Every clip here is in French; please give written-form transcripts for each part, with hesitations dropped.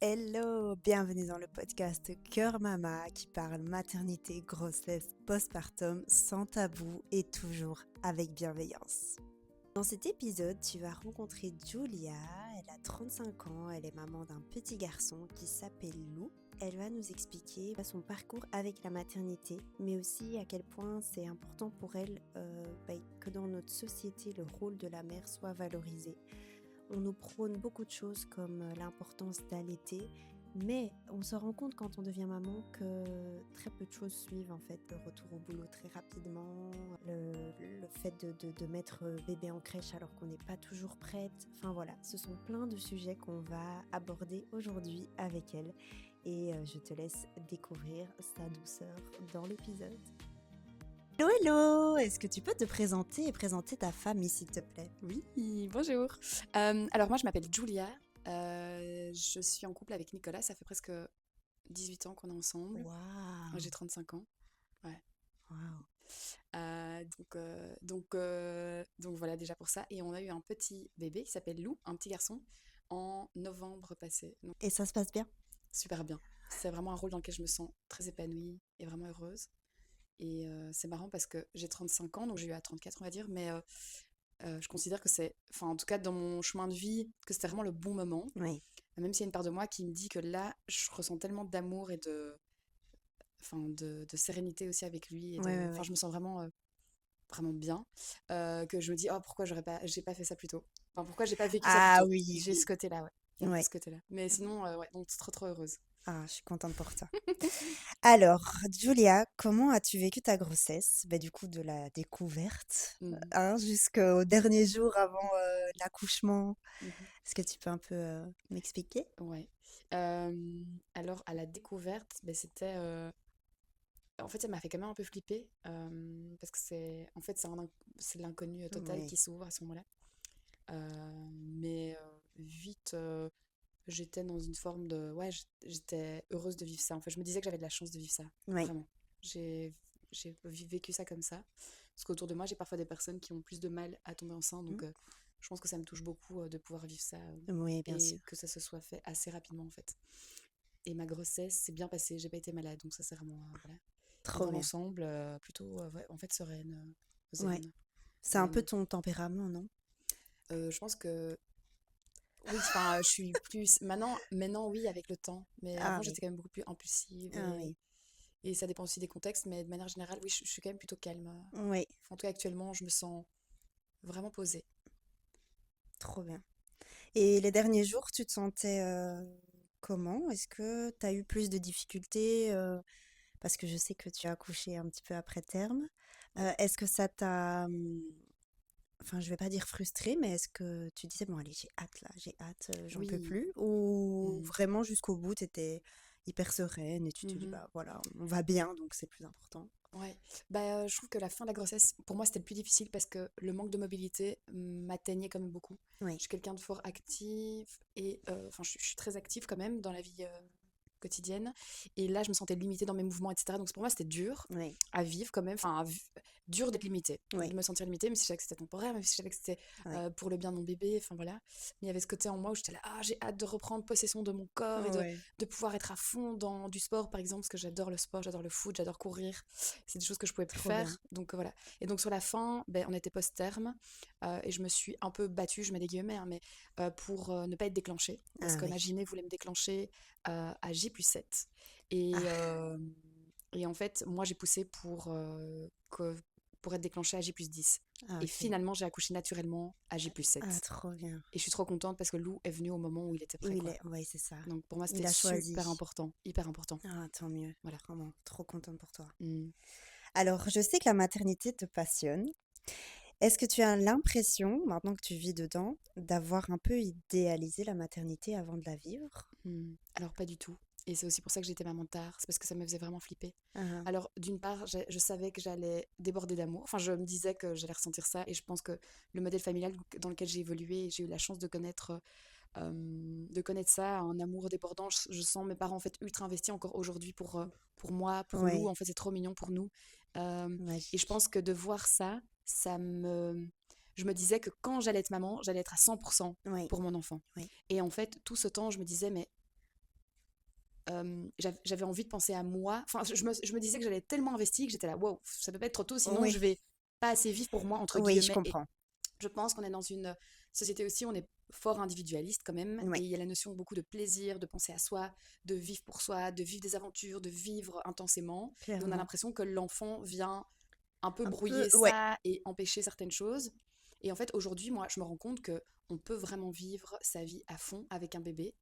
Hello, bienvenue dans le podcast Cœur Mama qui parle maternité, grossesse, postpartum sans tabou et toujours avec bienveillance. Dans cet épisode, tu vas rencontrer Julia, elle a 35 ans, elle est maman d'un petit garçon qui s'appelle Lou. Elle va nous expliquer son parcours avec la maternité, mais aussi à quel point c'est important pour elle que dans notre société, le rôle de la mère soit valorisé. On nous prône beaucoup de choses comme l'importance d'allaiter, mais on se rend compte quand on devient maman que très peu de choses suivent en fait. Le retour au boulot très rapidement, le fait de mettre bébé en crèche alors qu'on n'est pas toujours prête. Enfin voilà, ce sont plein de sujets qu'on va aborder aujourd'hui avec elle. Et je te laisse découvrir sa douceur dans l'épisode. Hello, hello! Est-ce que tu peux te présenter et présenter ta famille s'il te plaît? Oui, bonjour. Alors moi je m'appelle Julia, je suis en couple avec Nicolas, ça fait presque 18 ans qu'on est ensemble. Waouh! J'ai 35 ans. Ouais. Waouh! Donc voilà déjà pour ça. Et on a eu un petit bébé qui s'appelle Lou, un petit garçon, en novembre passé. Donc Et ça se passe bien? super bien. C'est vraiment un rôle dans lequel je me sens très épanouie et vraiment heureuse. Et c'est marrant parce que j'ai 35 ans, donc j'ai eu à 34 on va dire, mais je considère que c'est, enfin en tout cas dans mon chemin de vie, que c'était vraiment le bon moment. Oui. Même s'il y a une part de moi qui me dit que là, je ressens tellement d'amour et de sérénité aussi avec lui. Ouais, ouais, Enfin, ouais. je me sens vraiment, vraiment bien. Que je me dis, oh, pourquoi j'ai pas fait ça plus tôt. Enfin, pourquoi j'ai pas vécu ça plus Ah tôt. oui, J'ai ce oui. côté-là, ouais. Il y a un peu Ouais. ce côté-là. Mais sinon, ouais, donc trop trop heureuse. Ah, je suis contente pour toi. Alors, Julia, comment as-tu vécu ta grossesse? Bah, du coup, de la découverte, Mhm, jusqu'au dernier jour avant l'accouchement. mhm. Est-ce que tu peux un peu m'expliquer? Ouais. Alors, à la découverte, ben, c'était. En fait, ça m'a fait quand même un peu flipper. Parce que en fait, c'est l'inconnu total Oui. qui s'ouvre à ce moment-là. Mais vite, j'étais dans une forme de... Ouais, j'étais heureuse de vivre ça. En fait, je me disais que j'avais de la chance de vivre ça. Oui. Vraiment. J'ai, j'ai vécu ça comme ça. Parce qu'autour de moi, j'ai parfois des personnes qui ont plus de mal à tomber enceinte. Mm. Donc, je pense que ça me touche beaucoup de pouvoir vivre ça. Oui, bien sûr. Et que ça se soit fait assez rapidement, en fait. Et ma grossesse s'est bien passée. J'ai pas été malade. Donc, ça, c'est vraiment... voilà. Et Trop dans bien. l'ensemble, plutôt, ouais, en fait, sereine. Ouais. Zen. C'est un peu Zen. ton tempérament, non? Je pense que oui, enfin, je suis plus maintenant oui avec le temps, mais Ah avant oui. j'étais quand même beaucoup plus impulsive Ah oui. et ça dépend aussi des contextes, mais de manière générale, oui, je suis quand même plutôt calme. Oui. En tout cas, actuellement, je me sens vraiment posée. Trop bien. Et les derniers jours, tu te sentais comment? Est-ce que tu as eu plus de difficultés parce que je sais que tu as accouché un petit peu après terme. Oui. Est-ce que ça t'a, enfin, je vais pas dire frustré, mais est-ce que tu disais, bon, allez, j'ai hâte là, j'ai hâte, j'en peux Oui. plus? Ou Mhm. vraiment jusqu'au bout, tu étais hyper sereine et tu te dis, Mhm. bah voilà, on va bien, donc c'est plus important. Ouais. Bah, je trouve que la fin de la grossesse, pour moi, c'était le plus difficile parce que le manque de mobilité m'atteignait quand même beaucoup. Oui. Je suis quelqu'un de fort actif et enfin, je suis très active quand même dans la vie quotidienne. Et là, je me sentais limitée dans mes mouvements, etc. Donc pour moi, c'était dur Oui. à vivre quand même. Enfin, dur d'être limitée, Oui. de me sentir limitée, même si je savais que c'était temporaire, même si je savais que c'était Oui. pour le bien de mon bébé. Enfin voilà. Mais il y avait ce côté en moi où j'étais là, ah, j'ai hâte de reprendre possession de mon corps et Ouais. de pouvoir être à fond dans du sport, par exemple, parce que j'adore le sport, j'adore le foot, j'adore courir. C'est des choses que je pouvais plus Trop bien. faire. Donc voilà. Et donc sur la fin, ben, on était post-terme et je me suis un peu battue, je mets des guillemets, hein, mais pour ne pas être déclenchée. Parce Ah que oui. ma gyné voulait me déclencher à J+7. Et, Ah, euh, et en fait, moi, j'ai poussé pour être déclenchée à J+10. ah Et ok. finalement, j'ai accouché naturellement à Ah, J+7. trop bien. Et je suis trop contente parce que Lou est venu au moment où il était Où prêt, il quoi. est, ouais, c'est ça. Donc pour moi, Il c'était a choisi. super important, hyper important. Ah, tant mieux. Voilà. Vraiment, trop contente pour toi. Mm. Alors, je sais que la maternité te passionne. Est-ce que tu as l'impression, maintenant que tu vis dedans, d'avoir un peu idéalisé la maternité avant de la vivre? Alors pas du tout. Et c'est aussi pour ça que j'étais maman tard, c'est parce que ça me faisait vraiment flipper. Ah, Alors d'une part, je savais que j'allais déborder d'amour, enfin je me disais que j'allais ressentir ça et je pense que le modèle familial dans lequel j'ai évolué, j'ai eu la chance de connaître ça, un amour débordant. Je sens mes parents en fait ultra investis encore aujourd'hui pour moi, pour Lou, ouais, en fait c'est trop mignon pour nous. Et je magique. pense que de voir ça, je me disais que quand j'allais être maman, j'allais être à 100% Oui, pour mon enfant. oui, Et en fait, tout ce temps, je me disais, mais j'avais envie de penser à moi. Enfin, je me disais que j'allais être tellement investie que j'étais là, wow, ça peut pas être trop tôt, sinon je Oui, vais pas assez vivre pour moi, entre oui, je guillemets. Et comprends. je pense qu'on est dans une société aussi, on est fort individualiste quand même, et Oui, il y a la notion beaucoup de plaisir, de penser à soi, de vivre pour soi, de vivre des aventures, de vivre intensément. Et on a clairement. l'impression que l'enfant vient un peu Un peu, brouiller ouais, ça et empêcher certaines choses. Et en fait, aujourd'hui, moi, je me rends compte que on peut vraiment vivre sa vie à fond avec un bébé.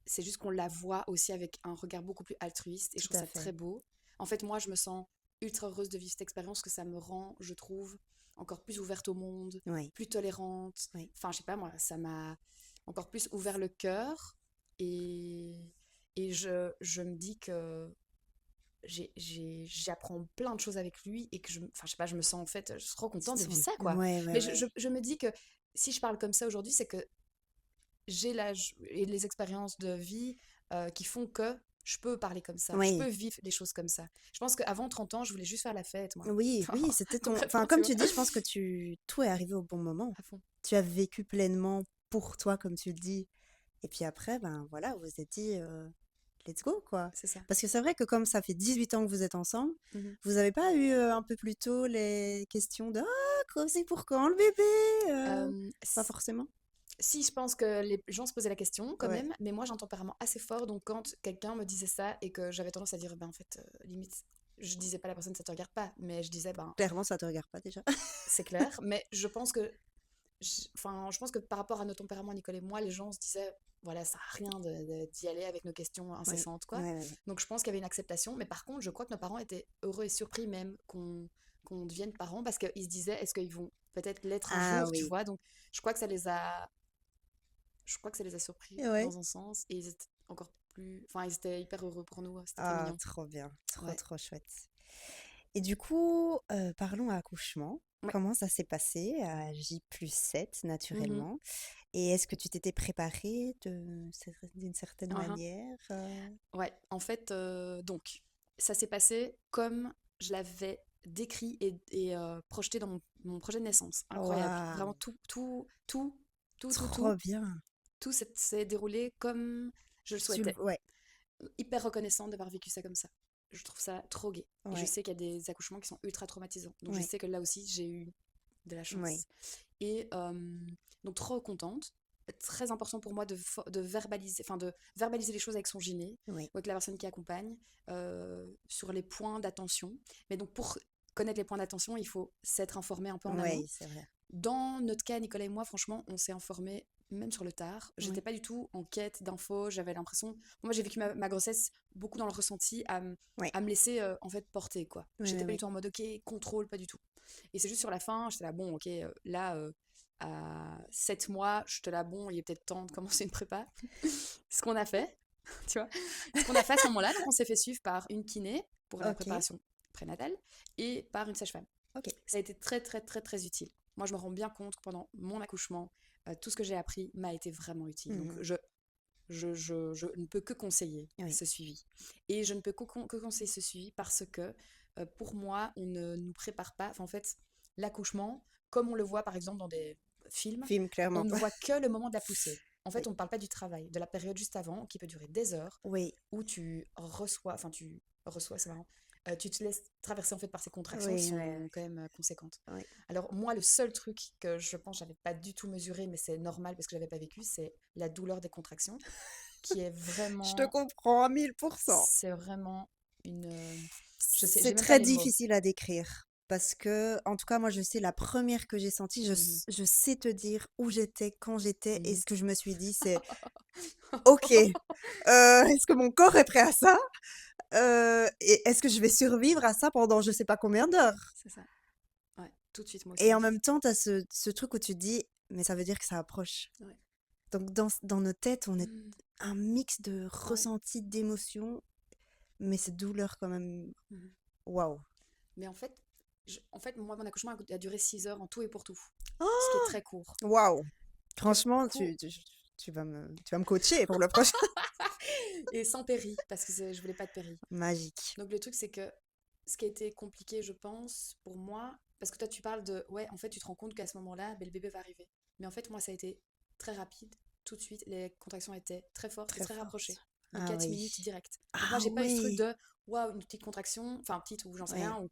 C'est juste qu'on la voit aussi avec un regard beaucoup plus altruiste et je tout trouve à ça fait. très beau. En fait, moi, je me sens ultra heureuse de vivre cette expérience que ça me rend, je trouve, encore plus ouverte au monde, Oui, plus tolérante. oui. Enfin, je sais pas, moi, ça m'a encore plus ouvert le cœur et, et je me dis que j'apprends plein de choses avec lui et que enfin, je sais pas, je me sens en fait, je suis trop Tu te contente de vivre sens... ça, quoi. Ouais, ouais, Mais ouais. je me dis que si je parle comme ça aujourd'hui, c'est que j'ai l'âge et les expériences de vie qui font que je peux parler comme ça, je peux Oui, vivre des choses comme ça. Je pense qu'avant 30 ans, je voulais juste faire la fête, moi. oui, oui, c'était ton... Enfin, Complètement, tu comme vois, tu dis, je pense que tout est arrivé au bon moment. à fond. Tu as vécu pleinement pour toi, comme tu le dis. Et puis après, ben voilà, vous vous êtes dit, let's go, quoi. C'est ça. Parce que c'est vrai que comme ça fait 18 ans que vous êtes ensemble, Mhm. vous n'avez pas eu un peu plus tôt les questions de c'est pour quand le bébé Pas S- forcément. Si, je pense que les gens se posaient la question quand Ouais, même, mais moi j'ai un tempérament assez fort, donc quand quelqu'un me disait ça et que j'avais tendance à dire, ben en fait, limite, je disais pas à la personne ça te regarde pas, mais je disais, ben clairement, ça te regarde pas déjà. c'est clair, mais je pense que enfin, je pense que par rapport à nos tempéraments, Nicole et moi, les gens se disaient, voilà, ça n'a rien d'y aller avec nos questions Oui, incessantes, ouais, quoi. ouais, ouais. Donc je pense qu'il y avait une acceptation, mais par contre, je crois que nos parents étaient heureux et surpris même qu'on devienne parents parce qu'ils se disaient, est-ce qu'ils vont peut-être l'être un Ah jour, tu oui. vois. Donc je crois que ça les a surpris Ouais. dans un sens et ils étaient encore plus, enfin, ils étaient hyper heureux pour nous, c'était trop Ah, mignon. trop bien, trop Ouais. trop chouette. Et du coup, parlons accouchement. Ouais. Comment ça s'est passé à J+7 Mhm. naturellement? Et est-ce que tu t'étais préparée d'une certaine Uhum. manière Ouais, en fait, donc, ça s'est passé comme je l'avais décrit et projeté dans mon projet de naissance. Incroyable. Waouh, Vraiment tout, tout, tout, tout, tout, trop tout, bien. tout s'est déroulé comme je le souhaitais. Ouais, Hyper reconnaissante d'avoir vécu ça comme ça. Je trouve ça trop gai. Et je ouais, sais qu'il y a des accouchements qui sont ultra traumatisants. Donc je ouais, sais que là aussi, j'ai eu de la ouais, chance. Et donc trop contente. Très important pour moi de verbaliser les choses avec son gyné ouais, ou avec la personne qui accompagne sur les points d'attention. Mais donc pour connaître les points d'attention, il faut s'être informé un peu en amont. ouais, c'est vrai. Dans notre cas, Nicolas et moi, franchement, on s'est informé même sur le tard. J'étais Ouais, pas du tout en quête d'infos. J'avais l'impression. Moi, j'ai vécu ma grossesse beaucoup dans le ressenti, ouais, à me laisser en fait porter, quoi. ouais, ouais, J'étais pas du ouais. tout en mode ok, contrôle, pas du tout. Et c'est juste sur la fin, j'étais là, bon, ok, là, à 7 mois, j'étais là, bon, il est peut-être temps de commencer une prépa. Ce qu'on a fait, tu vois. Ce qu'on a fait à ce moment-là, donc on s'est fait suivre par une kiné pour la Ok, préparation prénatale et par une sage-femme. ok. Ça a été très, très, très, très utile. Moi, je me rends bien compte que pendant mon accouchement, tout ce que j'ai appris m'a été vraiment utile. Donc, Mhm. je ne peux que conseiller Oui, ce suivi. Et je ne peux que conseiller ce suivi parce que, pour moi, on ne nous prépare pas. Enfin, en fait, l'accouchement, comme on le voit par exemple dans des films, film, on clairement. ne voit que le moment de la poussée. En fait, Oui, on ne parle pas du travail, de la période juste avant, qui peut durer des heures, oui, où tu reçois, c'est marrant, tu te laisses traverser en fait par ces contractions qui oui, oui, sont quand même conséquentes. oui. Alors moi, le seul truc que je pense j'avais pas du tout mesuré, mais c'est normal parce que j'avais pas vécu, c'est la douleur des contractions, qui est Je te vraiment, comprends à 1000%. c'est vraiment une, je sais, C'est j'ai même pas très les mots. difficile à décrire parce que, en tout cas, moi, je sais, la première que j'ai sentie, Mhm, je sais te dire où j'étais, quand j'étais, et mhm. ce que je me suis dit, c'est, OK, est-ce que mon corps est prêt à ça? Et est-ce que je vais survivre à ça pendant je sais pas combien d'heures? C'est ça. Ouais, tout de suite moi Et en aussi. même temps, tu as ce truc où tu te dis, mais ça veut dire que ça approche. Ouais. Donc, dans nos têtes, on est Mhm, un mix de ouais. ressentis, d'émotions, mais cette douleur quand même, Mhm. waouh. Mais en fait, moi, mon accouchement a duré 6 heures en tout et pour tout, ce qui est Oh, très court. waouh! Du Franchement, coup, tu vas me coacher pour le prochain. et sans péri, parce que je voulais pas de péri. Magique. Donc le truc, c'est que ce qui a été compliqué, je pense, pour moi, parce que toi, tu parles de, ouais, en fait, tu te rends compte qu'à ce moment-là, ben, le bébé va arriver. Mais en fait, moi, ça a été très rapide, tout de suite. Les contractions étaient très fortes et Très très forte. rapprochées. mais Ah 4 oui. minutes direct. Donc moi, Ah j'ai pas eu ce truc ouais. de waouh, une petite contraction, enfin petite ou j'en sais Ouais. rien, ou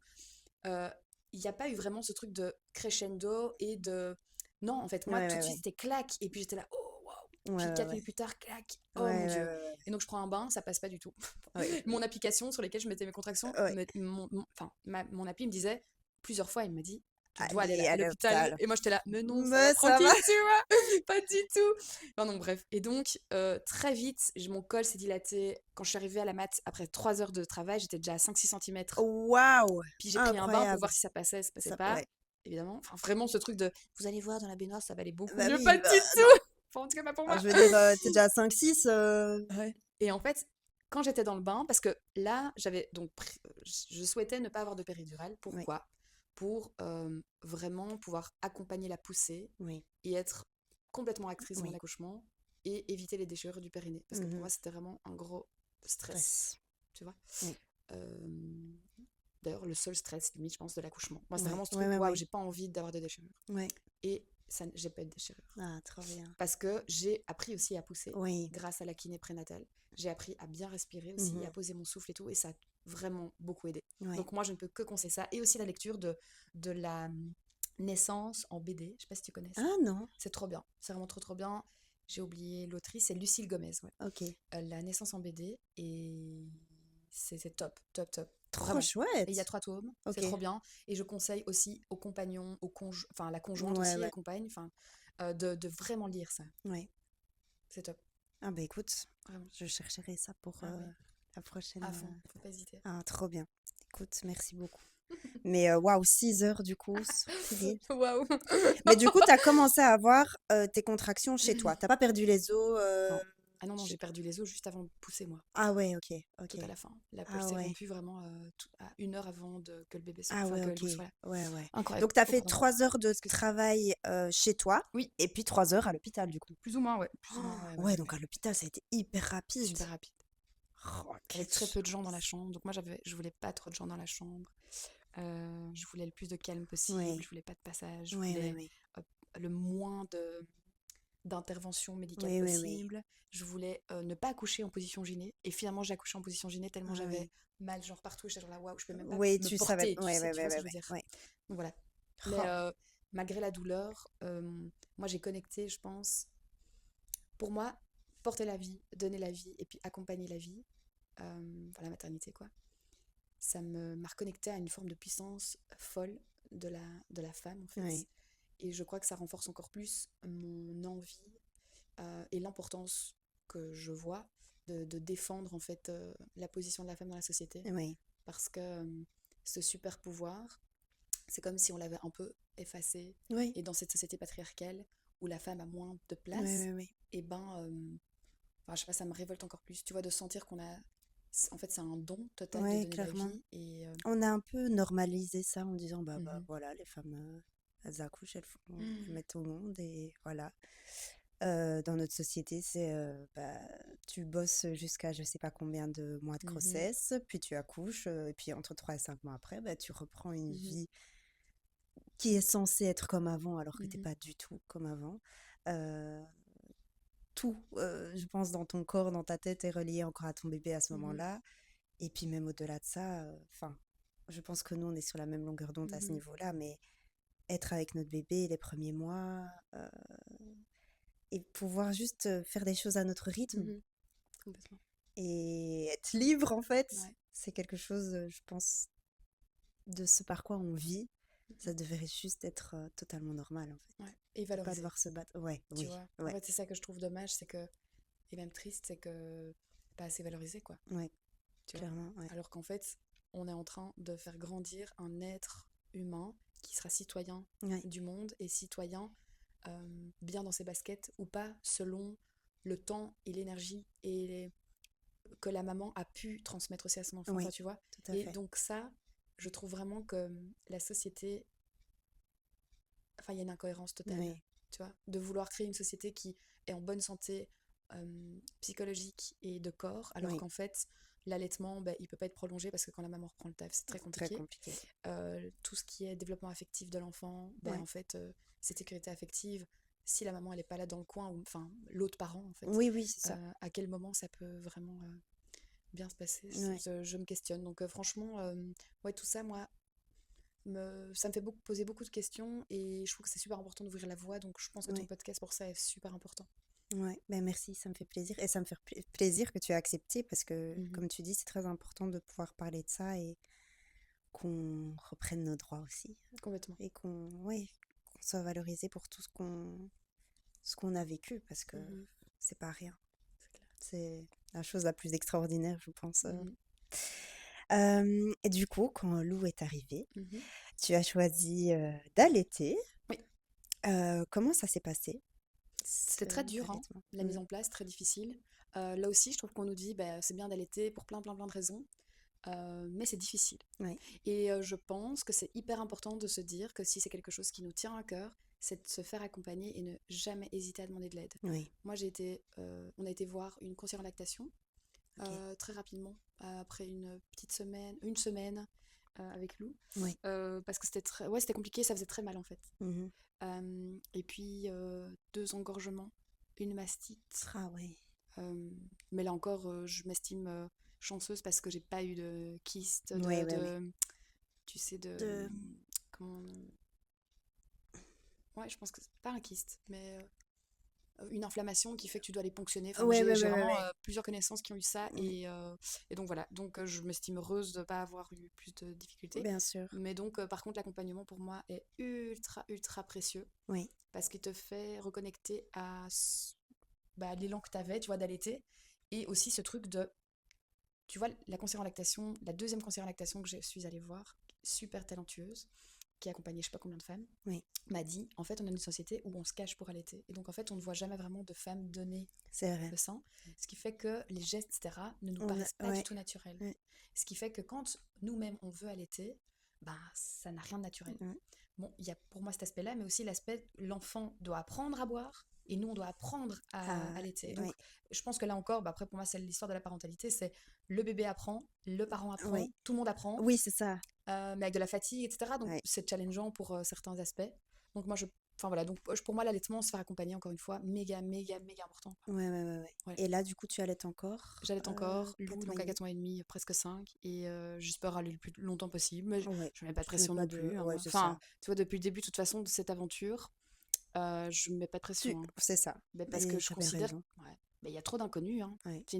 euh, il n'y a pas eu vraiment ce truc de crescendo et de. Non, en fait, Ouais, moi, tout de ouais, suite, ouais. c'était clac, et puis j'étais là, oh waouh! Ouais, Puis ouais, 4 ouais. minutes plus tard, clac, Ouais, oh mon ouais, Dieu. ouais, ouais. Et donc je prends un bain, ça passe pas du tout. Ouais. Mon application sur laquelle je mettais mes contractions, Ouais. mon appli me disait plusieurs fois, il m'a dit, tu dois aller Allez à à l'hôpital. l'hôpital. Et moi, j'étais là, mais non, ça va Mais ça va. tranquille, tu vois, pas du tout. Non, non, bref. Et donc, très vite, mon col s'est dilaté. Quand je suis arrivée à la mat, après 3 heures de travail, j'étais déjà à 5-6 centimètres. Waouh! Puis j'ai pris un bain pour Incroyable. voir si ça passait, ça passait Ça pas, ouais. évidemment. Enfin, vraiment, ce truc de, vous allez voir, dans la baignoire, ça va aller beaucoup Bah mieux. Pas oui, du bah tout. non. Enfin, en tout cas, pas pour Enfin, moi. je veux dire, tu déjà à 5-6, Ouais. Et en fait, quand j'étais dans le bain, parce que là, j'avais donc je souhaitais ne pas avoir de péridurale. oui, Pourquoi? Pour vraiment pouvoir accompagner la poussée oui, et être complètement actrice dans mon oui. accouchement et éviter les déchirures du périnée. Parce que pour Mmh. moi, c'était vraiment un gros stress, Stress. tu vois. Oui, Euh, D'ailleurs, le seul stress, limite, je pense, de l'accouchement. Moi, c'est ouais, vraiment ce ouais, truc, ouais, waouh, ouais. j'ai pas envie d'avoir de déchirures. Ouais. Et ça, j'ai pas eu de déchirures. Ah, trop bien. Parce que j'ai appris aussi à pousser Oui. grâce à la kiné prénatale. J'ai appris à bien respirer aussi, à Mmh. poser mon souffle et tout, et ça a vraiment beaucoup aidé. Ouais. Donc moi, je ne peux que conseiller ça. Et aussi la lecture de la naissance en BD. Je sais pas si tu connais ça. Ah non? C'est trop bien. C'est vraiment trop trop bien. J'ai oublié l'autrice, c'est Lucille Gomez. Ouais. OK. La naissance en BD, et c'est top, top, top. Trop Vraiment. Et il y a chouette! 3 tomes, c'est OK. trop bien. Et je conseille aussi aux compagnons, enfin la conjointe Ouais, aussi, la ouais, compagne, enfin, de vraiment lire ça. ouais. C'est top. Ah bah écoute, Vraiment. je chercherai ça pour, Ah ouais, la prochaine, à fond, faut pas hésiter. ah trop bien. Écoute, merci beaucoup. Mais, waouh, 6 heures du coup, sortilège. Waouh! Mais du coup, tu as commencé à avoir, tes contractions chez toi. Tu pas perdu les os, Non. Ah non, non, chez j'ai toi? perdu les os juste avant de pousser, moi. Ah ouais, OK, Tout OK. à la fin. La poche Ah s'est ouais. rompue vraiment à 1 heure avant que le bébé Ah enfin, ouais, que OK. Louis soit là. Ouais, ouais. Incroyable. Donc tu as Oh, fait pardon. 3 heures de Excuse. travail, chez toi Oui, et puis 3 heures à l'hôpital du coup? plus ou moins, ouais. Plus ou Oh, moins, ouais, ouais, ouais, ouais, donc ouais. à l'hôpital, ça a été hyper rapide. Super rapide. Oh, quelle Avec très peu de gens dans la chance. chambre. Donc moi, je voulais pas trop de gens dans la chambre. Je voulais le plus de calme possible. Ouais. Je voulais pas de passage. Je Ouais, ouais, voulais ouais. euh, le moins d'intervention médicale Oui, oui, oui. possible. Je voulais ne pas accoucher en position gyné. Et finalement, j'ai accouché en position gyné tellement Ah j'avais ouais. mal, genre partout. J'étais genre là, waouh, je peux même pas Oui, me tu savais. porter, Ouais, ouais, tu ouais, vois ce ouais, que je veux ouais, dire. ouais. Donc voilà. Mais Oh. malgré la douleur, moi j'ai connecté, je pense. Pour moi, porter la vie, donner la vie et puis accompagner la vie, enfin la maternité quoi, m'a reconnecté à une forme de puissance folle de la femme en fait. Ouais. Et je crois que ça renforce encore plus mon envie et l'importance que je vois de défendre en fait la position de la femme dans la société. Oui. Parce que ce super pouvoir, c'est comme si on l'avait un peu effacé. Oui. Et dans cette société patriarcale où la femme a moins de Oui, place, oui, oui. et ben, enfin, je sais pas, ça me révolte encore plus. Tu vois, de sentir qu'on a. En fait, c'est un don total de Ouais, donner la clairement. vie. Et. On a un peu normalisé ça en disant bah Mhm. voilà, les femmes, elles accouchent, elles Mhm. mettent au monde et voilà. Dans notre société, c'est bah, tu bosses jusqu'à je sais pas combien de mois de Mhm. grossesse, puis tu accouches, et puis entre 3 et 5 mois après, bah, tu reprends une Mhm. vie qui est censée être comme avant alors que t'es Mhm. pas du tout comme avant. Euh, Tout, je pense, dans ton corps, dans ta tête est relié encore à ton bébé à ce Mhm. moment-là. Et puis même au-delà de ça, enfin, je pense que nous, on est sur la même longueur d'onde à ce Mhm. niveau-là, mais être avec notre bébé les premiers mois, et pouvoir juste faire des choses à notre rythme Mhm. Complètement. et être libre, en fait, Ouais. c'est quelque chose, je pense, de ce par quoi on vit. Mhm. Ça devrait juste être totalement normal, en fait. Ouais. Et De pas valoriser, devoir se battre. Ouais, tu oui, vois. En ouais, fait, c'est ça que je trouve dommage, c'est que. Et même triste, c'est que. Pas assez valorisé, quoi. ouais, Tu vois. clairement, ouais. Alors qu'en fait, on est en train de faire grandir un être humain qui sera citoyen Ouais, du monde et citoyen bien dans ses baskets ou pas selon le temps et l'énergie que la maman a pu transmettre aussi à son enfant, enfin, oui, tu vois. tout à Et fait. donc ça, je trouve vraiment que la société, enfin, il y a une incohérence totale, Oui, tu vois, de vouloir créer une société qui est en bonne santé psychologique et de corps, alors oui, qu'en fait, l'allaitement, ben, il peut pas être prolongé parce que quand la maman reprend le taf, c'est très c'est très compliqué. compliqué. Tout ce qui est développement affectif de l'enfant, ben, Ouais, en fait, cette sécurité affective, si la maman elle est pas là dans le coin, ou enfin l'autre parent en fait, Oui, oui, c'est ça. à quel moment ça peut vraiment bien se passer, Ouais, je me questionne. Donc franchement, ouais, tout ça, moi, ça me fait poser beaucoup de questions et je trouve que c'est super important d'ouvrir la voie. Donc je pense que ton ouais, podcast pour ça est super important. ouais. Ben merci, ça me fait plaisir. Et ça me fait plaisir que tu aies accepté parce que, Mhm. comme tu dis, c'est très important de pouvoir parler de ça et qu'on reprenne nos droits aussi. Complètement. Et ouais, qu'on soit valorisé pour tout ce qu'on a vécu parce que Mhm. c'est pas rien. C'est clair. C'est la chose la plus extraordinaire, je pense. Mhm. Et du coup, quand Lou est arrivé, Mhm. tu as choisi d'allaiter. Oui, Comment ça s'est passé, c'était très dur, hein, l'allaitement? la mise Mm. en place, très difficile. Là aussi, je trouve qu'on nous dit, bah, c'est bien d'allaiter pour plein, plein, plein de raisons, mais c'est difficile. Ouais, Et je pense que c'est hyper important de se dire que si c'est quelque chose qui nous tient à cœur, c'est de se faire accompagner et ne jamais hésiter à demander de l'aide. oui, Moi, on a été voir une conseillère en lactation ok. très rapidement, après une semaine avec Lou, Oui. parce que ouais, c'était compliqué, ça faisait très mal en fait. Mhm. Et puis 2 engorgements, une mastite. Ah ouais. Euh, mais là encore, je m'estime chanceuse parce que j'ai pas eu de kyste, Ouais, ouais, ouais. tu sais, De... comment, ouais, je pense que c'est pas un kyste, mais une inflammation qui fait que tu dois les ponctionner. Enfin, moi, Ouais, ouais, j'ai ouais, ouais, vraiment ouais. plusieurs connaissances qui ont eu ça. Mm. Et donc voilà. Donc je m'estime heureuse de ne pas avoir eu plus de difficultés. Bien sûr. Mais donc, par contre, l'accompagnement pour moi est ultra, ultra précieux Oui, parce qu'il te fait reconnecter bah, l'élan que tu avais, tu vois, d'allaiter. Et aussi ce truc de, tu vois, la conseillère en lactation, la deuxième conseillère en lactation que je suis allée voir, super talentueuse, qui a accompagné je sais pas combien de femmes, oui, m'a dit, en fait, on a une société où on se cache pour allaiter. Et donc, en fait, on ne voit jamais vraiment de femmes donner c'est vrai. le sein. Ce qui fait que les gestes, etc., ne nous On a... paraissent pas du Ouais, tout naturels. ouais, Ce qui fait que quand nous-mêmes, on veut allaiter, ben, ça n'a rien de naturel. ouais. Bon, il y a pour moi cet aspect-là, mais aussi l'aspect l'enfant doit apprendre à boire et nous, on doit apprendre à Ah, allaiter. Donc, ouais, je pense que là encore, bah, après, pour moi, c'est l'histoire de la parentalité, c'est le bébé apprend, le parent apprend, oui. tout le monde apprend, Oui, c'est ça. mais avec de la fatigue, etc. Donc, Ouais. c'est challengeant pour certains aspects. Donc, enfin voilà, donc pour moi, l'allaitement, se faire accompagner, encore une fois, méga, méga, méga important, quoi. Ouais, ouais, ouais, ouais. Ouais. Et là, du coup, tu allaites encore J'allaite encore, Lou, 4 mois et donc à demi? 4 mois et demi, presque 5, et j'espère aller le plus longtemps possible, mais Ouais. je mets pas de Tu te mets pression pas non de... plus, Ouais, hein. c'est Enfin, ça. tu vois, depuis le début, de toute façon, de cette aventure, je mets pas de pression, hein. C'est ça. Mais parce que Mais je t'as bien considère, raison. ouais, mais il y a trop d'inconnus, hein. Ouais. C'est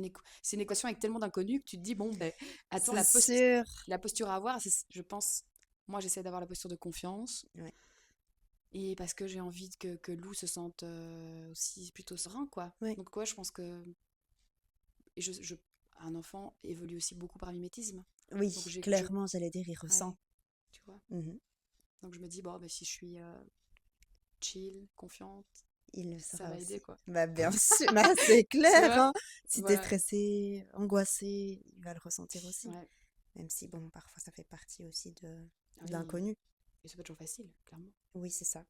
une équation avec tellement d'inconnus que tu te dis, bon, ben, attends, C'est sûr. la posture à avoir, je pense, moi, j'essaie d'avoir la posture de confiance, Ouais. et parce que j'ai envie que Lou se sente aussi plutôt serein, quoi. Ouais. Donc, ouais, je pense que et un enfant évolue aussi beaucoup par mimétisme. Donc, Oui, clairement, j'allais dire, il ouais, ressent. tu vois. Mhm. Donc, je me dis, bon, bah, si je suis chill, confiante, Il le ça sera va aider, aussi. quoi. Bah, bien sûr. Bah, c'est Tu clair, vois? hein. Si t'es Voilà. stressé, angoissé, il va le ressentir aussi. Ouais. Même si, bon, parfois, ça fait partie aussi Ah de oui. l'inconnu. Et c'est pas toujours facile, clairement. Oui, c'est ça.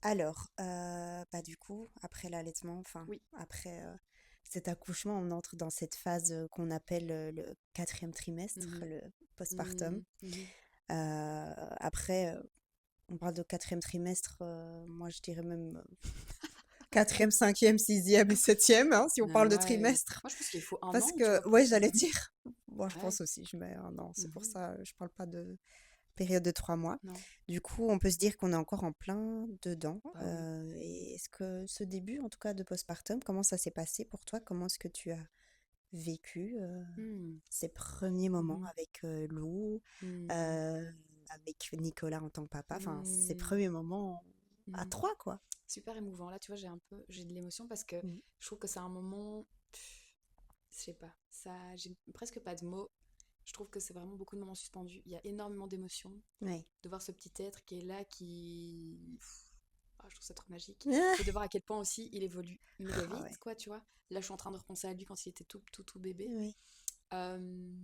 Alors, bah, du coup, après l'allaitement, enfin, Oui. après cet accouchement, on entre dans cette phase qu'on appelle le quatrième trimestre, Mhm. le postpartum. Mhm. Mhm. Après, on parle de quatrième trimestre, moi je dirais même quatrième, cinquième, sixième et septième, hein, si on parle de Ouais. trimestre. Moi, je pense qu'il faut un Parce an, tu que, vois, ouais, pour... j'allais dire, moi je Ouais. pense aussi, je mets un an, c'est pour Mhm. ça, je parle pas de période de 3 mois. Non. Du coup, on peut se dire qu'on est encore en plein dedans. Bah oui. Et est-ce que ce début, en tout cas, de postpartum, comment ça s'est passé pour toi? Comment est-ce que tu as vécu Mhm. ces premiers moments Mhm. avec Lou, Mhm. euh, avec Nicolas en tant que papa, enfin, ces Mhm. premiers moments à Mhm. trois, quoi. Super émouvant. Là, tu vois, j'ai de l'émotion parce que Mm. je trouve que c'est un moment, je sais pas, j'ai presque pas de mots. Je trouve que c'est vraiment beaucoup de moments suspendus. Il y a énormément d'émotions. Ouais. De voir ce petit être qui est là, qui... Ah, je trouve ça trop magique. Ah, Et de voir à quel point aussi il évolue méga ah vite, ouais. quoi, tu vois. Là, je suis en train de repenser à lui quand il était tout, tout, tout bébé. Oui. Euh,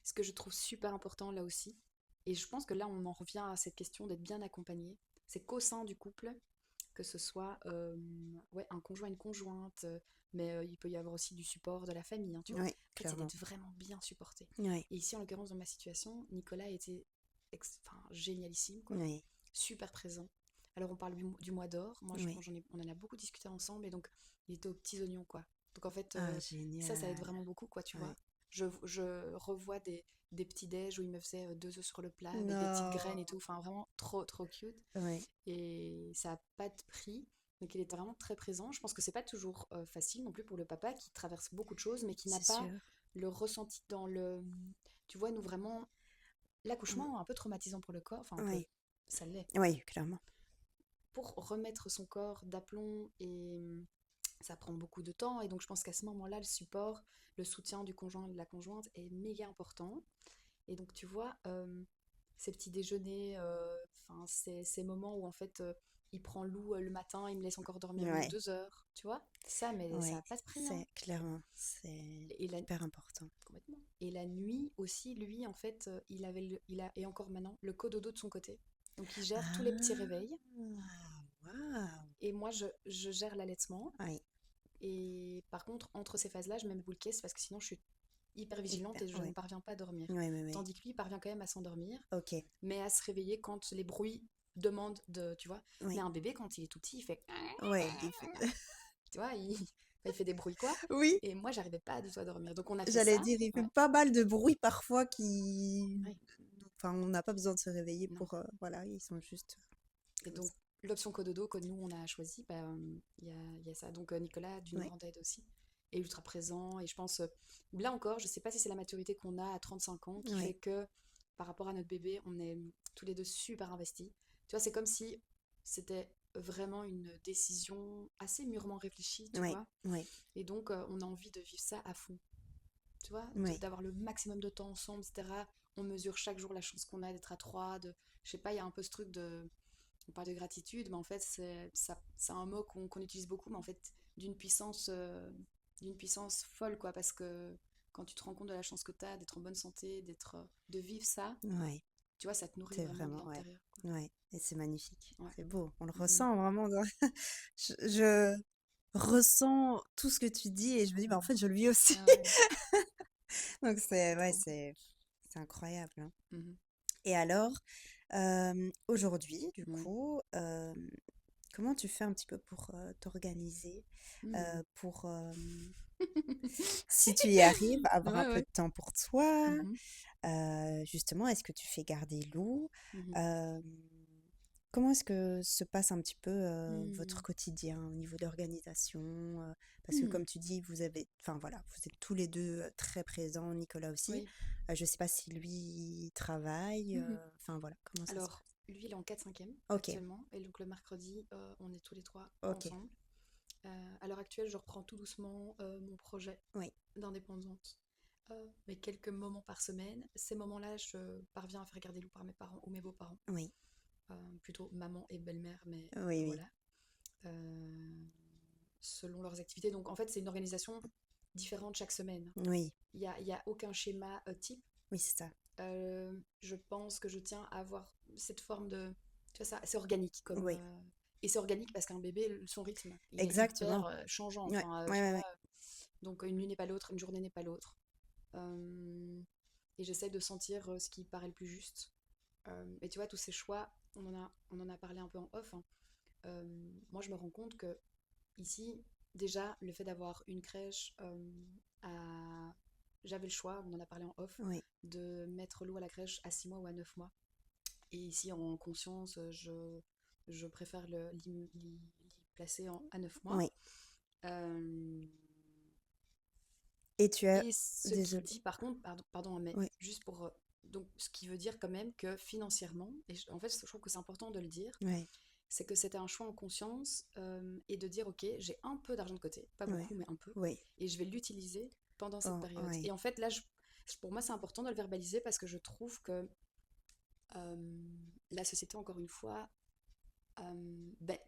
Ce que je trouve super important là aussi, et je pense que là, on en revient à cette question d'être bien accompagné, c'est qu'au sein du couple, que ce soit ouais, un conjoint, une conjointe, mais il peut y avoir aussi du support de la famille, hein, tu vois. Oui, En fait, c'est clairement. d'être vraiment bien supporté. Oui. Et ici, en l'occurrence, dans ma situation, Nicolas était enfin, génialissime, quoi. Oui. Super présent. Alors, on parle du mois d'or. Moi, Oui. on en a beaucoup discuté ensemble et donc, il était aux petits oignons, quoi. Donc, en fait, Ah, ça aide génial. vraiment beaucoup, quoi, tu vois. Ouais. Je revois des petits déj où il me faisait 2 œufs sur le plat avec des petites graines et Non. tout. Enfin, vraiment trop, trop cute. Ouais, Et ça n'a pas de prix. Donc, il était vraiment très présent. Je pense que c'est pas toujours facile non plus pour le papa qui traverse beaucoup de choses, mais qui n'a c'est pas sûr. le ressenti dans le. Tu vois, nous, vraiment, l'accouchement, un peu traumatisant pour le corps. Enfin, un peu. Oui, Ça l'est oui, clairement. pour remettre son corps d'aplomb et ça prend beaucoup de temps et donc je pense qu'à ce moment-là le support, le soutien du conjoint et de la conjointe est méga important et donc tu vois ces petits déjeuners enfin ces moments où en fait il prend Lou le matin, il me laisse encore dormir Lou Ouais, 2 heures, tu vois, ça mais ça ouais, n'a pas de prix hein. c'est clairement, c'est Et la, hyper important. complètement. Et la nuit aussi lui en fait il a et encore maintenant le cododo de son côté, donc il gère tous les petits Ah, réveils waouh. et moi je gère l'allaitement. Oui, Et par contre, entre ces phases-là, je mets mes boules caisses parce que sinon je suis hyper vigilante hyper, et je ne ouais, parviens pas à dormir. ouais, ouais, ouais. Tandis que lui, il parvient quand même à s'endormir, Ok, mais à se réveiller quand les bruits demandent de, tu vois. Mais oui, un bébé, quand il est tout petit, il fait, ouais, tu vois, il fait des bruits quoi. oui, Et moi, j'arrivais pas du tout à dormir. Donc on a fait j'allais ça. dire, il fait Ouais, pas mal de bruit parfois qui... ouais, Enfin, on n'a pas besoin de se réveiller non. pour... voilà, ils sont juste Et comme donc, ça. l'option cododo que nous, on a choisie, bah, il y a ça. Donc, Nicolas, d'une Ouais, grande aide aussi, est ultra présent. Et je pense, là encore, je sais pas si c'est la maturité qu'on a à 35 ans qui fait ouais, que, par rapport à notre bébé, on est tous les deux super investis. Tu vois, c'est comme si c'était vraiment une décision assez mûrement réfléchie, tu ouais, vois. ouais, Et donc, on a envie de vivre ça à fond, tu vois, ouais, d'avoir le maximum de temps ensemble, etc. On mesure chaque jour la chance qu'on a d'être à trois, je sais pas, il y a un peu ce truc de on parle de gratitude, mais en fait, c'est un mot qu'on utilise beaucoup, mais en fait, d'une puissance folle, quoi, parce que quand tu te rends compte de la chance que tu as d'être en bonne santé, de vivre ça, ouais. tu vois, ça te nourrit C'est vraiment de vraiment, ouais, l'intérieur, quoi. ouais. Et c'est magnifique. Ouais. C'est beau. On le Mhm. ressent vraiment. Je ressens tout ce que tu dis et je me dis, bah, en fait, je le vis aussi. Ah ouais, Donc, ouais, trop bien. c'est incroyable, hein. Mhm. Et alors, aujourd'hui, du Ouais. coup, comment tu fais un petit peu pour t'organiser, Mhm. pour, si tu y arrives, avoir un Ouais, peu ouais. de temps pour toi? Mhm. Justement, est-ce que tu fais garder Lou? Mhm. Hem, Comment est-ce que se passe un petit peu, votre Mhm. quotidien au niveau d'organisation? Parce que Mhm. comme tu dis, vous avez enfin voilà, vous êtes tous les 2 très présents, Nicolas aussi. Oui. Je ne sais pas si lui il travaille, Mhm. enfin voilà, comment ça se Alors, passe? lui, il est en 4/5e OK, actuellement, et donc le mercredi, on est tous les trois OK, ensemble. À l'heure actuelle, je reprends tout doucement mon projet oui, d'indépendante, mais quelques moments par semaine. Ces moments-là, je parviens à faire garder Lou par mes parents ou mes beaux-parents, oui, plutôt maman et belle-mère, mais oui, oui, voilà, euh, selon leurs activités. Donc en fait, c'est une organisation différente chaque semaine. oui, Il y a aucun schéma type. oui, c'est ça. Je pense que je tiens à avoir cette forme de... Tu vois, ça, c'est organique comme... Oui, et c'est organique parce qu'un bébé, son rythme, il est hyper exactement. changeant. Ouais, Enfin, ouais, tu ouais, vois, ouais. donc une nuit n'est pas l'autre, une journée n'est pas l'autre. Euh, et j'essaie de sentir ce qui paraît le plus juste. Et tu vois, tous ces choix, on en a parlé un peu en off, hein. Moi, je me rends compte que ici, déjà, le fait d'avoir une crèche, j'avais le choix, on en a parlé en off, Oui, de mettre Lou à la crèche à 6 mois ou à 9 mois. Et ici, en conscience, je préfère l'y placer à 9 mois. oui. Euh, Et tu as et ce qui désolée. dit, par contre, pardon, mais Oui, juste pour... donc, ce qui veut dire quand même que financièrement, et en fait, je trouve que c'est important de le dire, oui, c'est que c'était un choix en conscience et de dire, ok, j'ai un peu d'argent de côté, pas oui, beaucoup, mais un peu, oui. et je vais l'utiliser pendant cette Oh, période. Et oui, en fait, là, pour moi, c'est important de le verbaliser parce que je trouve que la société, encore une fois, ben,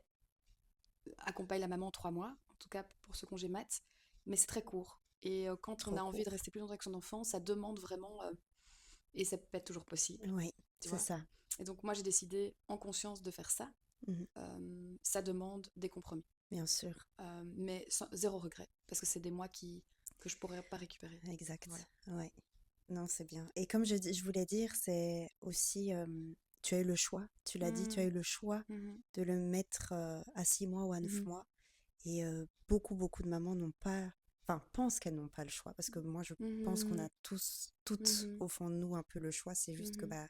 accompagne la maman 3 mois, en tout cas pour ce congé mat, mais c'est très court. Et quand on trop a envie de court. rester plus longtemps avec son enfant, ça demande vraiment, et ça peut être toujours possible, Oui, tu c'est vois. ça. Et donc moi j'ai décidé en conscience de faire ça. Mhm. Ça demande des compromis, Bien sûr, mais zéro regret, parce que c'est des mois que je pourrais pas récupérer. exact. Voilà. Ouais. Non, c'est bien. Et comme je voulais dire, c'est aussi, tu as eu le choix, tu l'as dit, tu as Mhm. eu le choix Mhm. de le mettre à 6 mois ou à 9 Mhm. mois. Et beaucoup de mamans n'ont pas, enfin, pensent qu'elles n'ont pas le choix. Parce que moi, je pense qu'on a Mhm. tous, toutes, Mhm. au fond de nous, un peu le choix. C'est juste que Mhm. bah,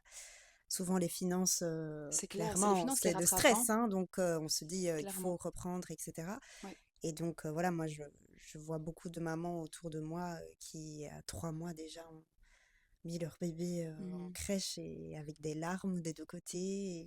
souvent, les finances, C'est clair, c'est les clairement, finances qui c'est le rattrapent, hein, stress. Hein, donc, on se dit, il faut clairement. reprendre, etc. Ouais. Et donc, voilà, moi, je vois beaucoup de mamans autour de moi qui, à 3 mois déjà, ont mis leur bébé en Mhm. crèche et avec des larmes des deux côtés.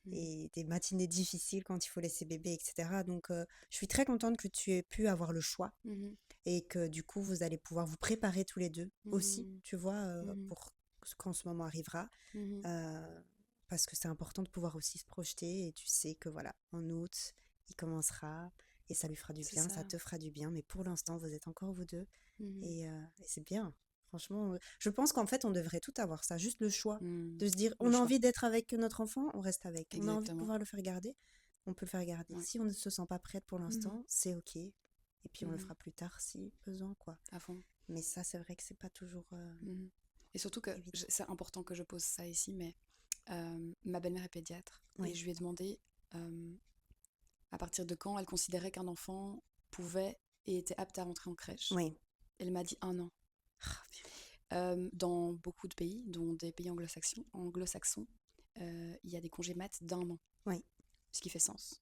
Mhm. Et des matinées difficiles quand il faut laisser bébé, etc. Donc, je suis très contente que tu aies pu avoir le choix Mhm. et que du coup, vous allez pouvoir vous préparer tous les deux aussi, Mhm. tu vois, Mhm. pour quand ce moment arrivera. Mhm. euh, Parce que c'est important de pouvoir aussi se projeter et tu sais que voilà, en août, il commencera et ça lui fera du C'est bien, ça. ça te fera du bien. Mais pour l'instant, vous êtes encore vous deux Mhm. et c'est bien. Franchement, je pense qu'en fait, on devrait tout avoir ça, juste le choix Mhm. de se dire, Le on a choix. envie d'être avec notre enfant, on reste avec. On a envie de Exactement. pouvoir le faire garder, on peut le faire garder. Ouais. Si on ne se sent pas prête pour Mhm. l'instant, c'est ok. Et puis on le Mhm. fera plus tard si besoin, quoi. À fond. Mais ça, c'est vrai que c'est pas toujours Mhm. Et surtout que évident. c'est important que je pose ça ici, mais ma belle-mère est pédiatre et Oui, je lui ai demandé euh, à partir de quand elle considérait qu'un enfant pouvait et était apte à rentrer en crèche. oui. Elle m'a dit 1 an. Ah, purée. Dans beaucoup de pays, dont des pays anglo-saxons, il y a des congés mat d'1 an, Oui, ce qui fait sens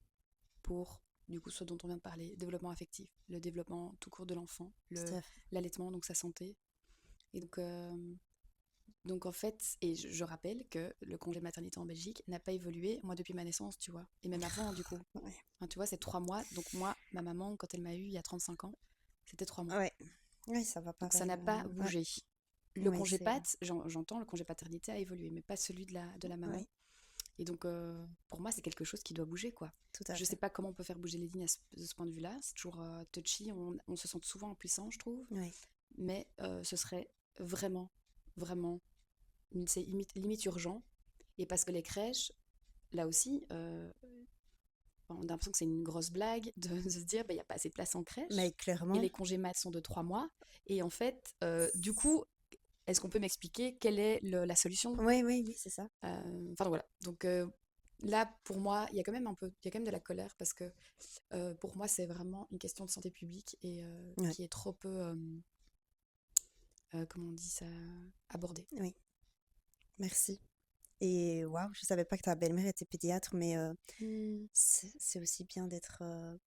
pour du coup ce dont on vient de parler, développement affectif, le développement tout court de l'enfant, tout à fait. l'allaitement, donc sa santé. Et donc en fait, et je rappelle que le congé de maternité en Belgique n'a pas évolué, moi depuis ma naissance, tu vois, et même avant du coup. Ouais. Enfin, tu vois, c'est 3 mois, donc moi, ma maman, quand elle m'a eu il y a 35 ans, c'était 3 mois. Ouais. Oui, ça va Donc ça pareil. n'a pas Ouais. bougé. Le Oui, congé c'est. pat, j'entends, le congé paternité a évolué, mais pas celui de la maman. Oui, Et donc, pour moi, c'est quelque chose qui doit bouger, quoi. tout à Je sais fait. pas comment on peut faire bouger les lignes de ce point de vue-là. C'est toujours touchy, on se sent souvent impuissant, je trouve. Oui, Mais ce serait vraiment, vraiment, c'est limite urgent. Et parce que les crèches, là aussi, on a l'impression que c'est une grosse blague de, de se dire, bah, il n'y a pas assez de place en mais crèche. Et clairement. les congés mat sont de 3 mois. Et en fait, du coup, est-ce qu'on peut m'expliquer quelle est la solution? Oui, oui, oui, c'est ça. Enfin donc voilà. Donc là, pour moi, il y a quand même il y a quand même de la colère parce que pour moi, c'est vraiment une question de santé publique et Oui, qui est trop peu, comment on dit ça, abordée. oui. Merci. Et waouh, je savais pas que ta belle-mère était pédiatre, mais Hmm. c'est aussi bien d'être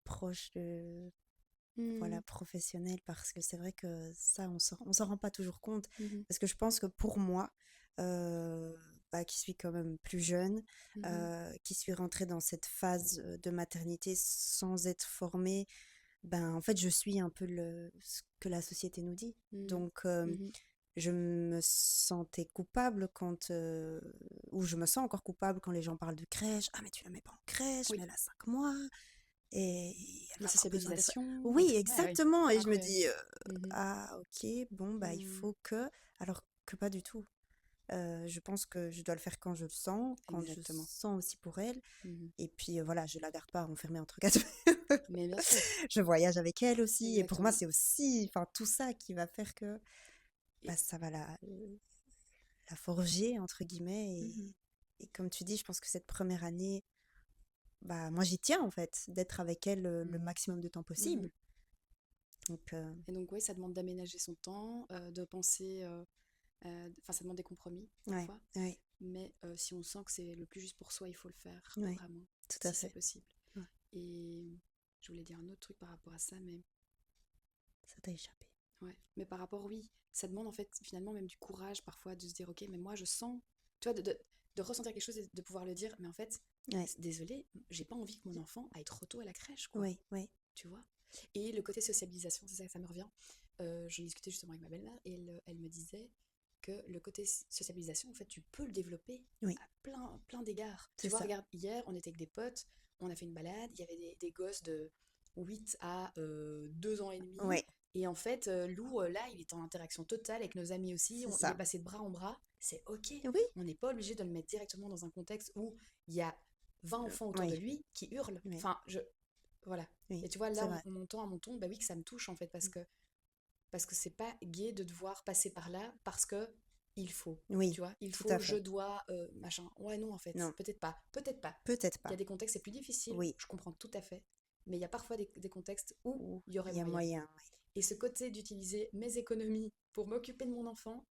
proche de Hmm. voilà professionnel parce que c'est vrai que ça on s'en rend pas toujours compte Mhm. parce que je pense que pour moi euh, bah, qui suis quand même plus jeune, Mhm. qui suis rentrée dans cette phase de maternité sans être formée, ben en fait je suis un peu ce que la société nous dit. Mhm. Donc Mhm. je me sentais coupable quand ou je me sens encore coupable quand les gens parlent de crèche. Ah mais tu la mets pas en crèche, mais Oui, elle a 5 mois et elle la va avoir besoin d'être. sociabilisation et Oui, tout. Ouais, oui, exactement. Et je me incroyable. dis, Mhm. ah ok, bon, bah il Mhm. faut que. Alors que pas du tout. Je pense que je dois le faire quand je Exactement. sens aussi pour elle. Mhm. Et puis voilà, je la garde pas enfermée entre quatre murs. Mais bien sûr, Je voyage avec elle aussi. Et pour moi, exactement. c'est aussi enfin, tout ça qui va faire que Et, bah, ça va la forger, entre guillemets. mhm. Et comme tu dis, je pense que cette première année, bah, moi j'y tiens en fait, d'être avec elle le Mhm. maximum de temps Mhm. possible. Donc, Et donc, oui, ça demande d'aménager son temps, de penser. Enfin, ça demande des compromis ouais, parfois. ouais, Mais si on sent que c'est le plus juste pour soi, il faut le faire, ouais, vraiment, tout à si c'est fait. possible. Ouais, Et je voulais dire un autre truc par rapport à ça, mais ça t'a échappé. ouais. Mais par rapport, oui, ça demande en fait finalement même du courage parfois de se dire, ok, mais moi je sens, tu vois, de ressentir quelque chose et de pouvoir le dire, mais en fait, Ouais, désolé, j'ai pas envie que mon enfant aille trop tôt à la crèche, quoi. ouais, ouais, Tu vois? Et le côté sociabilisation, c'est ça que ça me revient. J'en discutais justement avec ma belle-mère et elle me disait que le côté sociabilisation, en fait, tu peux le développer oui, à plein d'égards. c'est Tu vois, ça. regarde, hier, on était avec des potes, on a fait une balade, il y avait des gosses de 8 à 2 ans et demi. Ouais, Et en fait, Lou, là, il est en interaction totale avec nos amis aussi. c'est Il est ça. passé de bras en bras. C'est OK. Oui, On n'est pas obligé de le mettre directement dans un contexte où il y a 20 enfants autour de oui, lui qui hurlent. oui, Enfin, voilà. oui, Et tu vois, c'est là, vrai. on entend à mon ton, bah oui, que ça me touche en fait, parce que c'est pas gai de devoir passer par là, parce que il faut, Oui, tu vois, il tout à faut, je fait. dois, machin. Ouais, non, en fait, Non, peut-être pas, peut-être pas. peut-être Il y pas. a des contextes, c'est plus difficile, Oui. je comprends tout à fait, mais il y a parfois des contextes où Ou il y aurait il y a moyen. moyen. Et ce côté d'utiliser mes économies pour m'occuper de mon enfant,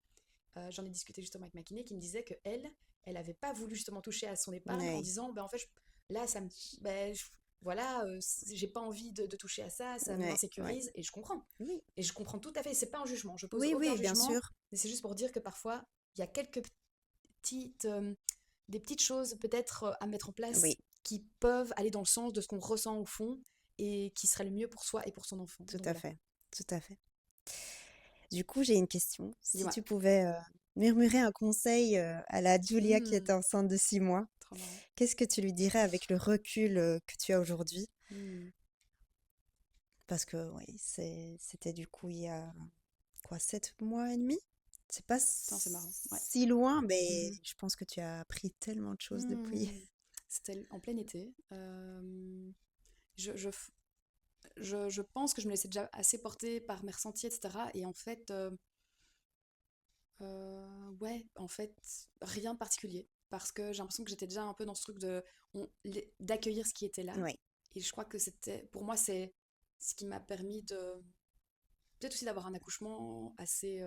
j'en ai discuté justement avec ma kiné qui me disait que elle avait pas voulu justement toucher à son épargne en Oui. disant, ben en fait, là, ça me, ben, voilà, j'ai pas envie de toucher à ça, ça Oui. Oui. m'insécurise, et je comprends. Oui. Et je comprends tout à fait, c'est pas un jugement, je pose Oui, aucun oui, bien jugement, sûr. mais c'est juste pour dire que parfois, il y a quelques petites, des petites choses peut-être à mettre en place Oui, qui peuvent aller dans le sens de ce qu'on ressent au fond et qui serait le mieux pour soi et pour son enfant. tout Donc à voilà, fait. Tout à fait. Du coup, j'ai une question. Si dis-moi. tu pouvais murmurer un conseil à la Julia qui Hmm, était enceinte de 6 mois, trop marrant. qu'est-ce que tu lui dirais avec le recul que tu as aujourd'hui? Hmm. Parce que oui, c'était du coup il y a quoi, 7 mois et demi? C'est pas Putain, c'est marrant. Ouais. si loin, mais Mhm. je pense que tu as appris tellement de choses depuis. Hmm. C'était en plein été. Je, je, f- je pense que je me laissais déjà assez porter par mes ressentis, etc. Et en fait, ouais, en fait, rien de particulier. Parce que j'ai l'impression que j'étais déjà un peu dans ce truc d'accueillir ce qui était là. Oui, Et je crois que c'était, pour moi, c'est ce qui m'a permis de, peut-être aussi d'avoir un accouchement assez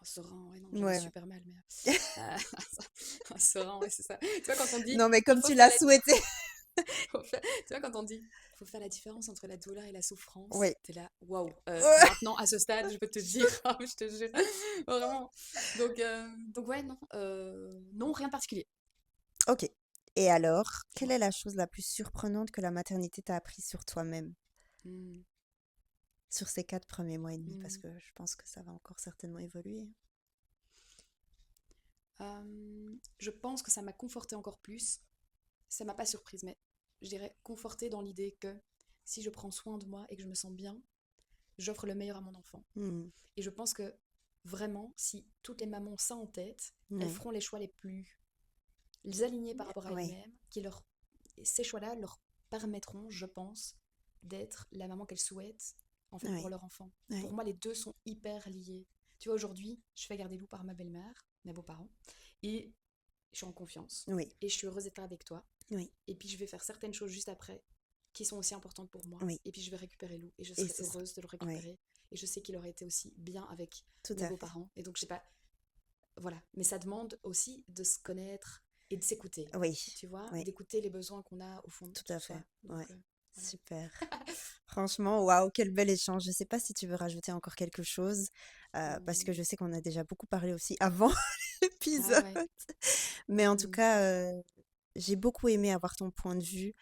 serein. Ouais, non, j'avais ouais, ouais. super mal, mais euh, un serein, ouais, c'est ça. Tu vois, quand on dit, Non, mais il comme faut tu faire l'as la, souhaité. tu vois, quand on dit, faut faire la différence entre la douleur et la souffrance, Oui. t'es là, waouh. Maintenant, à ce stade, je peux te dire, je te jure, vraiment. Donc ouais, non, non, rien de particulier. Ok. Et alors, quelle Dis-moi. est la chose la plus surprenante que la maternité t'a appris sur toi-même? Hmm, Sur ces 4 premiers mois et demi, parce hmm. que je pense que ça va encore certainement évoluer. Je pense que ça m'a confortée encore plus. Ça m'a pas surprise, mais je dirais confortée dans l'idée que si je prends soin de moi et que je me sens bien, j'offre le meilleur à mon enfant. Hmm. Et je pense que vraiment, si toutes les mamans ont ça en tête, elles Oui. feront les choix les plus les aligner par rapport à Oui. elles-mêmes, ces choix-là leur permettront, je pense, d'être la maman qu'elles souhaitent en fait pour Oui. leur enfant. Pour Oui. moi, les deux sont hyper liés. Tu vois, aujourd'hui, je fais garder Lou par ma belle-mère, mes beaux-parents, et je suis en confiance, Oui. et je suis heureuse d'être là avec toi, Oui. et puis je vais faire certaines choses juste après qui sont aussi importantes pour moi, Oui. et puis je vais récupérer Lou, et je Et serai ce sera. heureuse de le Oui. récupérer, et je sais qu'il aurait été aussi bien avec Tout mes à fait. beaux-parents, et donc je sais pas, voilà. Mais ça demande aussi de se connaître et de s'écouter. Oui. Tu vois, Oui. d'écouter les besoins qu'on a au fond de Tout tout à soi. fait. Donc, Oui. voilà. Super. Franchement, waouh, quel bel échange. Je ne sais pas si tu veux rajouter encore quelque chose, parce que Hmm. je sais qu'on a déjà beaucoup parlé aussi avant l'épisode. Ah ouais. Mais en tout Hmm. cas, j'ai beaucoup aimé avoir ton point de vue,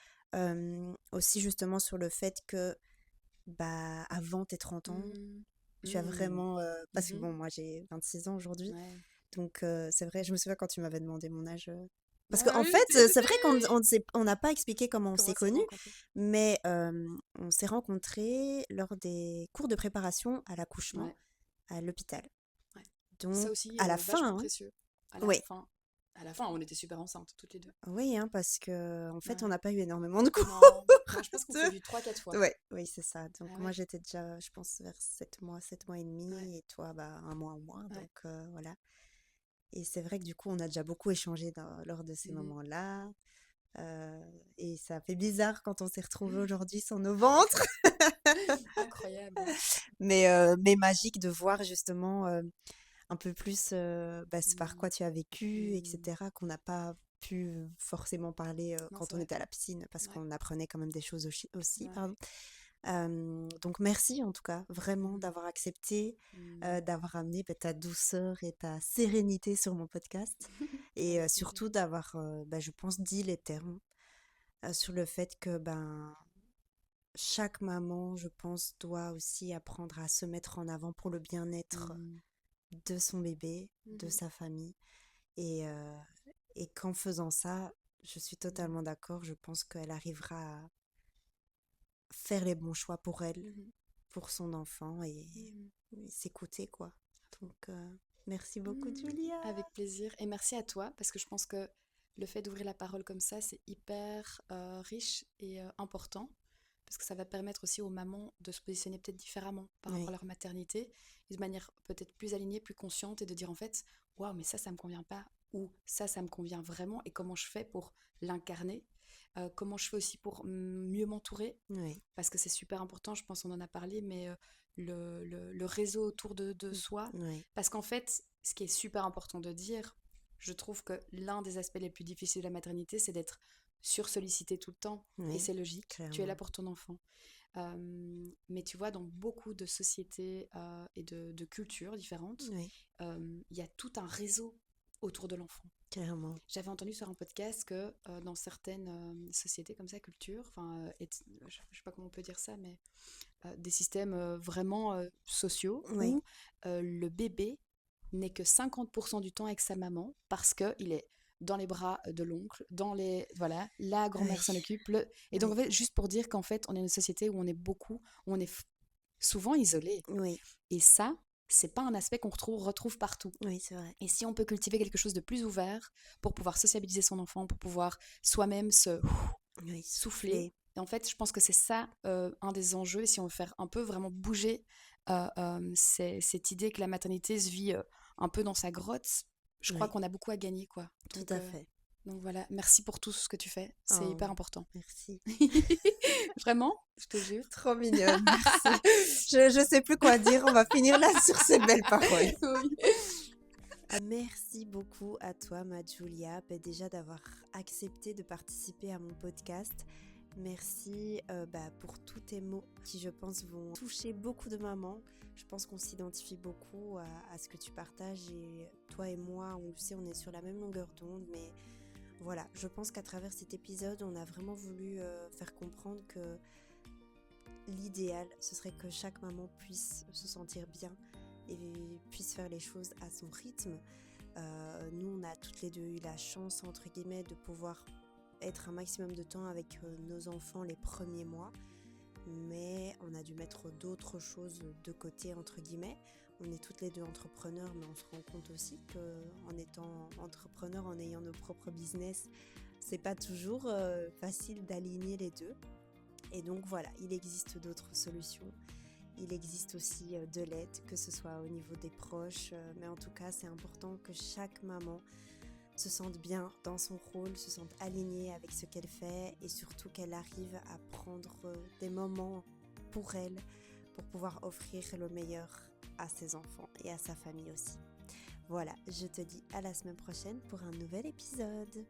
aussi justement sur le fait que, bah, avant tes 30 ans, Hmm. tu as Hmm. vraiment, parce que Mhm. bon, moi j'ai 26 ans aujourd'hui, Ouais. donc c'est vrai, je me souviens quand tu m'avais demandé mon âge. Parce Ah qu'en oui, fait, je c'est sais, vrai oui, oui. on n'a pas expliqué comment on s'est Comment ça s'est connus, rencontré? mais on s'est rencontrés lors des cours de préparation à l'accouchement Ouais. à l'hôpital. Ouais. Ça Donc, aussi, à la vachement fin, hein. précieux. À la Oui, fin. À la fin, on était super enceintes, toutes les deux. oui, hein, parce que en fait, on Ouais. n'a pas eu énormément de cours. Non. Non, je pense qu'on s'est vu 3 4 fois. Ouais, oui, c'est ça. Ah Donc moi ouais. j'étais déjà, je pense, vers 7 mois, 7 mois et Ouais. demi, et toi, bah, un mois au moins. Ouais. Donc voilà. Et c'est vrai que du coup, on a déjà beaucoup échangé lors de ces Mhm. moments-là. Et ça fait bizarre quand on s'est retrouvés aujourd'hui sur nos ventres, Incroyable. mais magique de voir justement un peu plus bah, ce par Hmm. quoi tu as vécu, Hmm. etc., qu'on n'a pas pu forcément parler Non, quand c'est on vrai. était à la piscine, parce Ouais. qu'on apprenait quand même des choses aussi, Ouais. pardon. Donc merci en tout cas, vraiment Mhm. d'avoir accepté, Hmm. d'avoir amené bah, ta douceur et ta sérénité sur mon podcast, et Avec plaisir. surtout d'avoir, bah, je pense, dit les termes sur le fait que ben, chaque maman, je pense, doit aussi apprendre à se mettre en avant pour le bien-être Hmm. de son bébé, de Mhm. sa famille. Et, euh, et qu'en faisant ça, je suis Mhm. totalement d'accord, je pense qu'elle arrivera à faire les bons choix pour elle, Mhm. pour son enfant, Mhm. et s'écouter, quoi. Donc, merci beaucoup, Mhm. Julia. Avec plaisir. Et merci à toi, parce que je pense que le fait d'ouvrir la parole comme ça, c'est hyper riche et important. parce que ça va permettre aussi aux mamans de se positionner peut-être différemment par rapport à Oui, leur maternité, et de manière peut-être plus alignée, plus consciente, et de dire en fait, waouh, mais ça me convient pas, ou ça me convient vraiment, et comment je fais pour l'incarner, comment je fais aussi pour mieux m'entourer, oui, parce que c'est super important, je pense qu'on en a parlé, mais le réseau autour de soi, oui, parce qu'en fait, ce qui est super important de dire, je trouve que l'un des aspects les plus difficiles de la maternité, c'est d'être sursollicité tout le temps, et oui, c'est logique, tu es là clairement. pour ton enfant. Mais tu vois, dans beaucoup de sociétés et de cultures différentes, Oui, il y a tout un réseau autour de l'enfant. clairement. J'avais entendu sur un podcast que dans certaines sociétés comme ça, culture, enfin, je sais pas comment on peut dire ça, mais des systèmes vraiment sociaux Oui, où le bébé n'est que 50% du temps avec sa maman parce qu'il est dans les bras de l'oncle, dans les... Voilà, la oui, grand-mère s'en occupe. Et donc, oui, en fait, juste pour dire qu'en fait, on est une société où on est beaucoup, où on est souvent isolé. oui, Et ça, c'est pas un aspect qu'on retrouve partout. oui, c'est vrai. Et si on peut cultiver quelque chose de plus ouvert pour pouvoir sociabiliser son enfant, pour pouvoir soi-même se Oui, souffler. souffler. Et en fait, je pense que c'est ça un des enjeux, si on veut faire un peu vraiment bouger cette idée que la maternité se vit un peu dans sa grotte, je crois Oui, qu'on a beaucoup à gagner, quoi. tout à fait. Donc voilà, merci pour tout ce que tu fais, c'est hyper Oh, important. merci. Vraiment, je te jure. Trop mignonne, merci. Je sais plus quoi dire, on va finir là sur ces belles paroles. Oui. Merci beaucoup à toi, ma Julia, déjà d'avoir accepté de participer à mon podcast. Merci pour tous tes mots qui, je pense, vont toucher beaucoup de mamans. Je pense qu'on s'identifie beaucoup à ce que tu partages et toi et moi, on le sait, on est sur la même longueur d'onde. Mais voilà, je pense qu'à travers cet épisode, on a vraiment voulu faire comprendre que l'idéal, ce serait que chaque maman puisse se sentir bien et puisse faire les choses à son rythme. Nous, on a toutes les deux eu la chance, entre guillemets, de pouvoir être un maximum de temps avec nos enfants les premiers mois, mais on a dû mettre d'autres choses de côté, entre guillemets. On est toutes les deux entrepreneurs, mais on se rend compte aussi qu'en étant entrepreneur, en ayant nos propres business, c'est pas toujours facile d'aligner les deux. Et donc voilà, il existe d'autres solutions. Il existe aussi de l'aide, que ce soit au niveau des proches, mais en tout cas, c'est important que chaque maman se sente bien dans son rôle, se sente alignée avec ce qu'elle fait et surtout qu'elle arrive à prendre des moments pour elle, pour pouvoir offrir le meilleur à ses enfants et à sa famille aussi. Voilà, je te dis à la semaine prochaine pour un nouvel épisode.